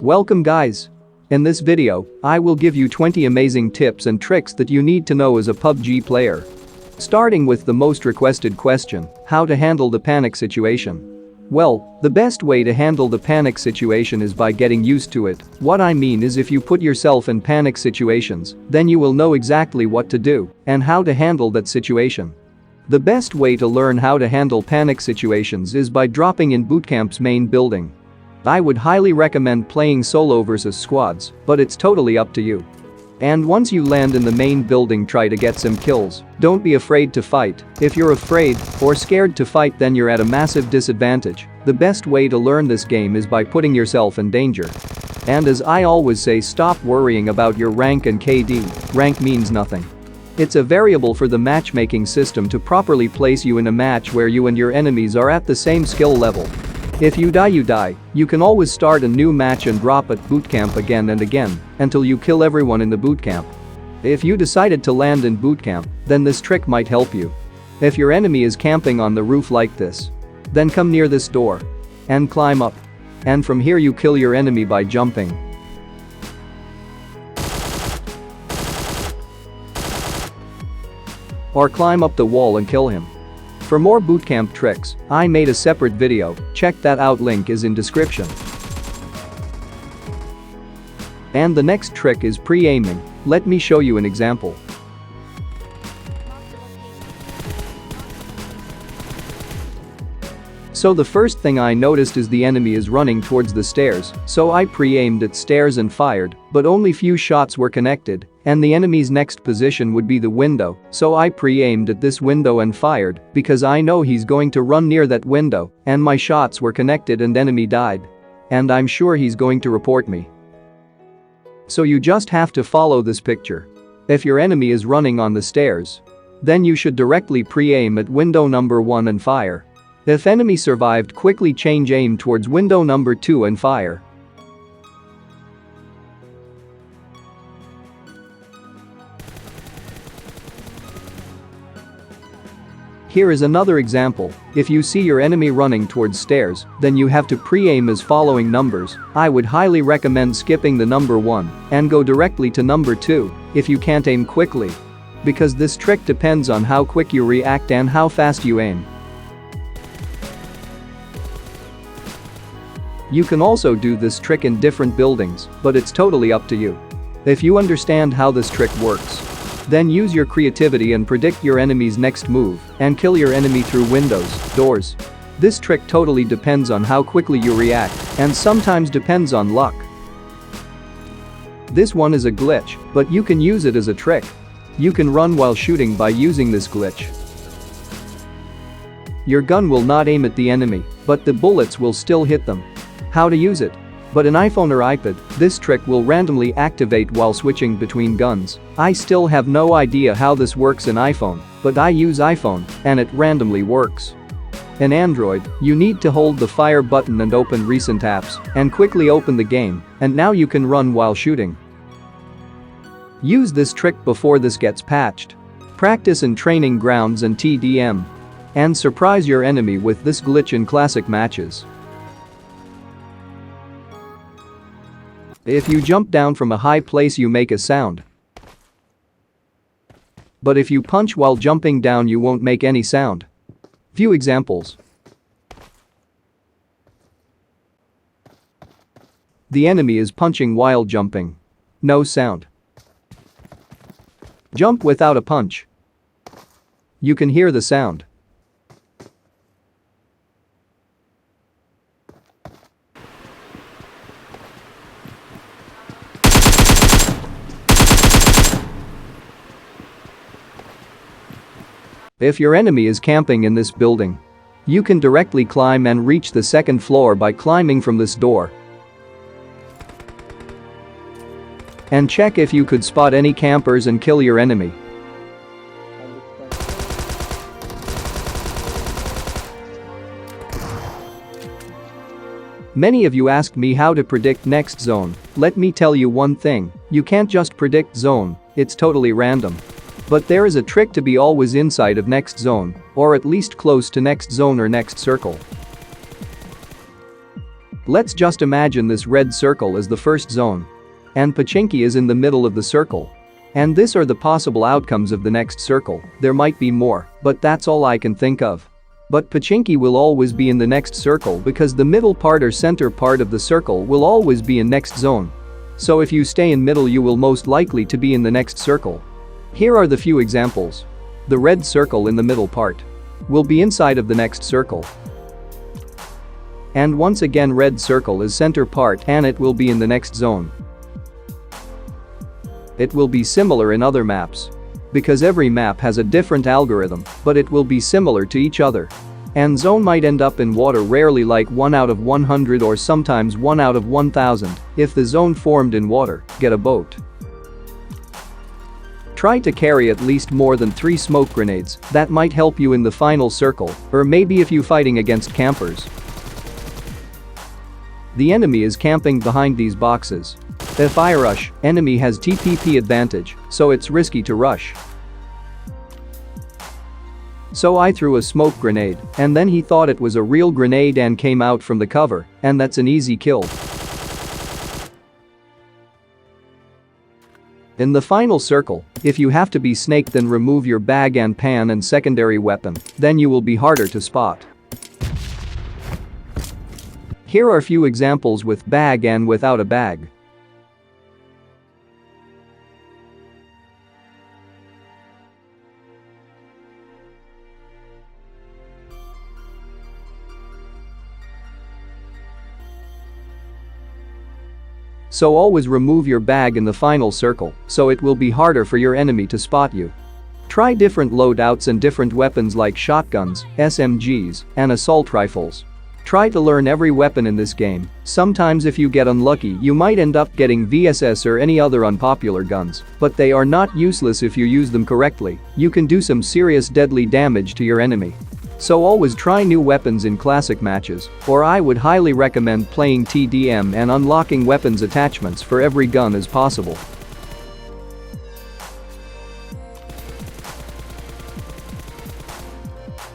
Welcome guys. In this video, I will give you 20 amazing tips and tricks that you need to know as a PUBG player. Starting with the most requested question, how to handle the panic situation. Well, the best way to handle the panic situation is by getting used to it. What I mean is if you put yourself in panic situations, then you will know exactly what to do and how to handle that situation. The best way to learn how to handle panic situations is by dropping in bootcamp's main building. I would highly recommend playing solo versus squads, but it's totally up to you. And once you land in the main building, try to get some kills. Don't be afraid to fight. If you're afraid or scared to fight, then you're at a massive disadvantage. The best way to learn this game is by putting yourself in danger. And as I always say, stop worrying about your rank and KD. Rank means nothing. It's a variable for the matchmaking system to properly place you in a match where you and your enemies are at the same skill level. If you die, you die. You can always start a new match and drop at bootcamp again and again until you kill everyone in the bootcamp. If you decided to land in bootcamp, then this trick might help you. If your enemy is camping on the roof like this, then come near this door and climb up. And from here you kill your enemy by jumping. Or climb up the wall and kill him. For more bootcamp tricks, I made a separate video, check that out, link is in description. And the next trick is pre-aiming. Let me show you an example. So the first thing I noticed is the enemy is running towards the stairs, so I pre-aimed at stairs and fired, but only few shots were connected, and the enemy's next position would be the window, so I pre-aimed at this window and fired, because I know he's going to run near that window, and my shots were connected and enemy died. And I'm sure he's going to report me. So you just have to follow this picture. If your enemy is running on the stairs, then you should directly pre-aim at window number 1 and fire. If enemy survived, quickly change aim towards window number 2 and fire. Here is another example. If you see your enemy running towards stairs, then you have to pre-aim as following numbers. I would highly recommend skipping the number 1 and go directly to number 2 if you can't aim quickly. Because this trick depends on how quick you react and how fast you aim. You can also do this trick in different buildings, but it's totally up to you. If you understand how this trick works, then use your creativity and predict your enemy's next move and kill your enemy through windows, doors. This trick totally depends on how quickly you react and sometimes depends on luck. This one is a glitch, but you can use it as a trick. You can run while shooting by using this glitch. Your gun will not aim at the enemy, but the bullets will still hit them. How to use it? But in iPhone or iPad, this trick will randomly activate while switching between guns. I still have no idea how this works in iPhone, but I use iPhone and it randomly works. In Android, you need to hold the fire button and open recent apps and quickly open the game, and now you can run while shooting. Use this trick before this gets patched. Practice in training grounds and TDM. And surprise your enemy with this glitch in classic matches. If you jump down from a high place, you make a sound. But if you punch while jumping down, you won't make any sound. Few examples. The enemy is punching while jumping. No sound. Jump without a punch. You can hear the sound. If your enemy is camping in this building, you can directly climb and reach the second floor by climbing from this door. And check if you could spot any campers and kill your enemy. Many of you asked me how to predict next zone. Let me tell you one thing, you can't just predict zone, it's totally random. But there is a trick to be always inside of next zone, or at least close to next zone or next circle. Let's just imagine this red circle is the first zone. And Pachinki is in the middle of the circle. And these are the possible outcomes of the next circle. There might be more, but that's all I can think of. But Pachinki will always be in the next circle because the middle part or center part of the circle will always be in next zone. So if you stay in middle you will most likely to be in the next circle. Here are the few examples. The red circle in the middle part will be inside of the next circle. And once again red circle is center part and it will be in the next zone. It will be similar in other maps. Because every map has a different algorithm, but it will be similar to each other. And zone might end up in water rarely like 1 out of 100 or sometimes 1 out of 1000. If the zone formed in water, get a boat. Try to carry at least more than 3 smoke grenades, that might help you in the final circle, or maybe if you fighting against campers. The enemy is camping behind these boxes. If I rush, enemy has TPP advantage, so it's risky to rush. So I threw a smoke grenade, and then he thought it was a real grenade and came out from the cover, and that's an easy kill. In the final circle, if you have to be snake then remove your bag and pan and secondary weapon, then you will be harder to spot. Here are few examples with bag and without a bag. So always remove your bag in the final circle, so it will be harder for your enemy to spot you. Try different loadouts and different weapons like shotguns, SMGs, and assault rifles. Try to learn every weapon in this game. Sometimes if you get unlucky you might end up getting VSS or any other unpopular guns, but they are not useless if you use them correctly. You can do some serious deadly damage to your enemy. So always try new weapons in classic matches, or I would highly recommend playing TDM and unlocking weapons attachments for every gun as possible.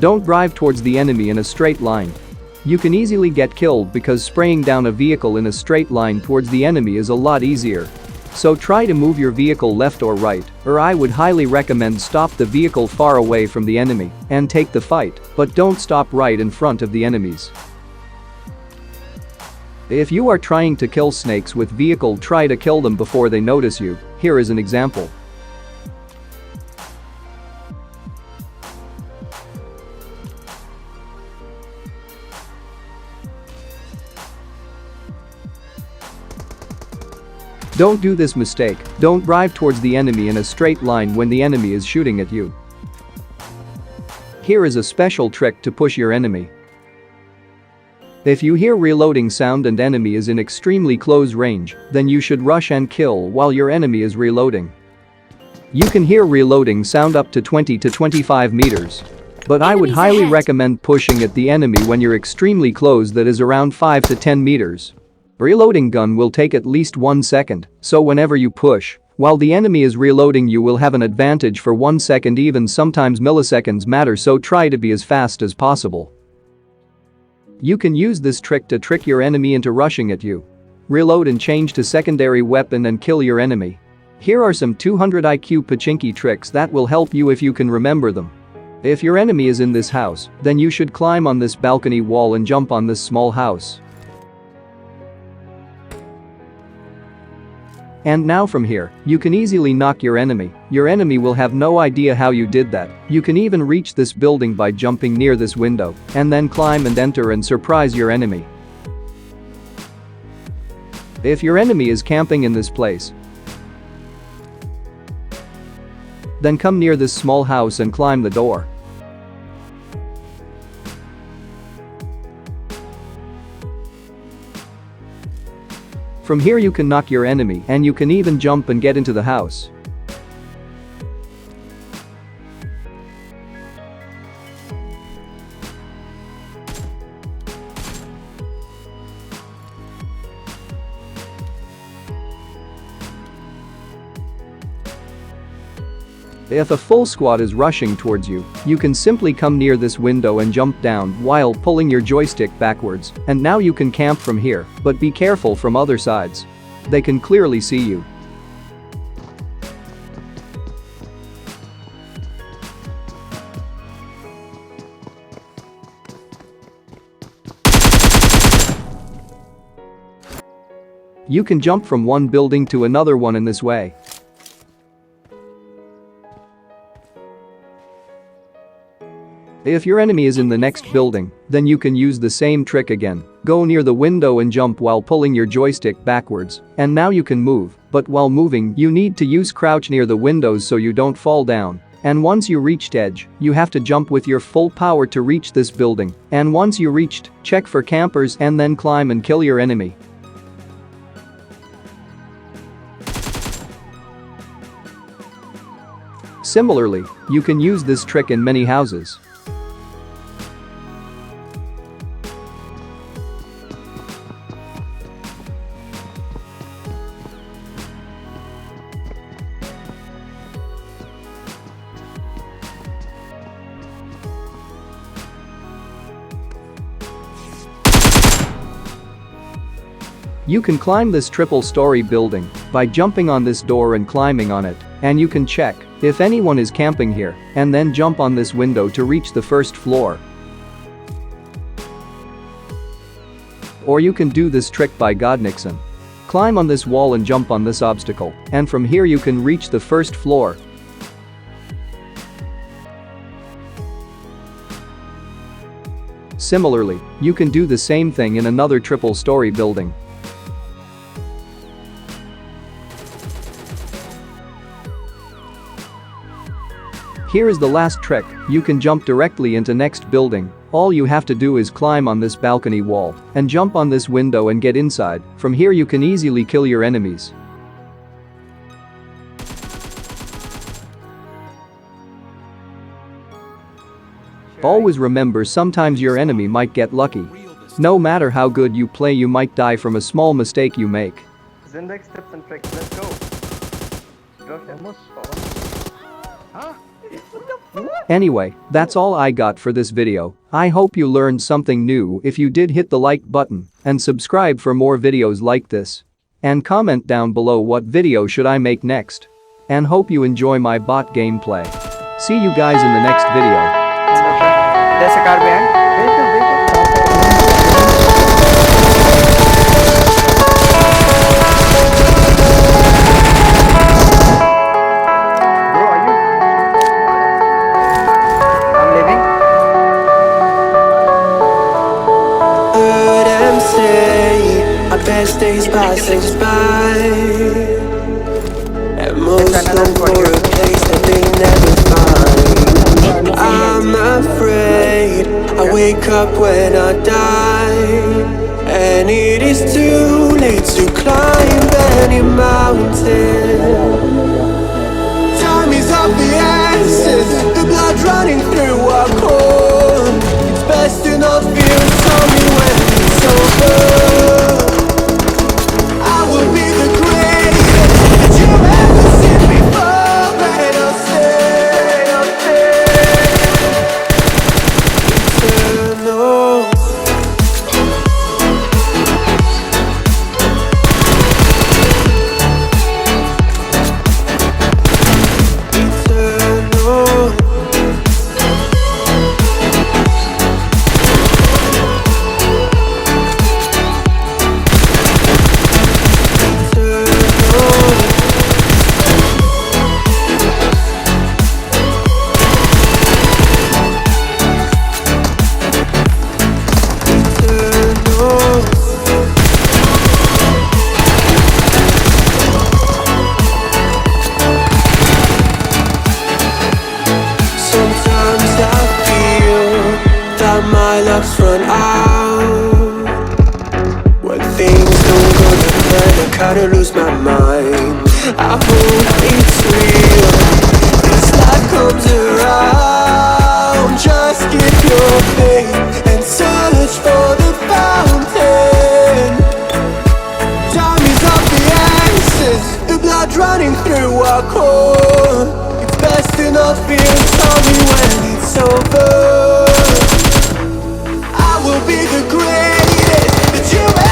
Don't drive towards the enemy in a straight line. You can easily get killed because spraying down a vehicle in a straight line towards the enemy is a lot easier. So try to move your vehicle left or right, or I would highly recommend stop the vehicle far away from the enemy and take the fight, but don't stop right in front of the enemies. If you are trying to kill snakes with vehicle, try to kill them before they notice you. Here is an example. Don't do this mistake. Don't drive towards the enemy in a straight line when the enemy is shooting at you. Here is a special trick to push your enemy. If you hear reloading sound and enemy is in extremely close range, then you should rush and kill while your enemy is reloading. You can hear reloading sound up to 20 to 25 meters. But I would highly recommend pushing at the enemy when you're extremely close, that is around 5 to 10 meters. Reloading gun will take at least 1 second, so whenever you push, while the enemy is reloading you will have an advantage for 1 second, even sometimes milliseconds matter, so try to be as fast as possible. You can use this trick to trick your enemy into rushing at you. Reload and change to secondary weapon and kill your enemy. Here are some 200 IQ Pachinki tricks that will help you if you can remember them. If your enemy is in this house, then you should climb on this balcony wall and jump on this small house. And now from here, you can easily knock your enemy. Your enemy will have no idea how you did that. You can even reach this building by jumping near this window, and then climb and enter and surprise your enemy. If your enemy is camping in this place, then come near this small house and climb the door. From here you can knock your enemy and you can even jump and get into the house. If a full squad is rushing towards you, you can simply come near this window and jump down while pulling your joystick backwards, and now you can camp from here, but be careful from other sides. They can clearly see you. You can jump from one building to another one in this way. If your enemy is in the next building, then you can use the same trick again. Go near the window and jump while pulling your joystick backwards, and now you can move, but while moving you need to use crouch near the windows so you don't fall down. And once you reached edge, you have to jump with your full power to reach this building, and once you reached, check for campers and then climb and kill your enemy. Similarly, you can use this trick in many houses. You can climb this triple-story building by jumping on this door and climbing on it, and you can check if anyone is camping here, and then jump on this window to reach the first floor. Or you can do this trick by God Nixon. Climb on this wall and jump on this obstacle, and from here you can reach the first floor. Similarly, you can do the same thing in another triple-story building. Here is the last trick. You can jump directly into next building. All you have to do is climb on this balcony wall and jump on this window and get inside. From here you can easily kill your enemies. Always remember, sometimes your enemy might get lucky. No matter how good you play, you might die from a small mistake you make. Zindex tips and tricks, let's go. Huh? Anyway, that's all I got for this video. I hope you learned something new. If you did, hit the like button and subscribe for more videos like this. And comment down below what video should I make next. And hope you enjoy my bot gameplay. See you guys in the next video. There's a car behind. Best days passing by, and most long for a place that they never find. I'm afraid I wake up when I die, and it is too late to climb any mountain. Time is of the essence, the blood running through our core. It's best to not feel sorry when it's over. My luck's run out. When things don't go to plan, I kinda lose my mind. I hope it's real, this life comes around. Just keep your faith and search for the fountain. Time is of the essence, the blood running through our core. It's best enough feels. Tell me when it's over. I will be the greatest that you ever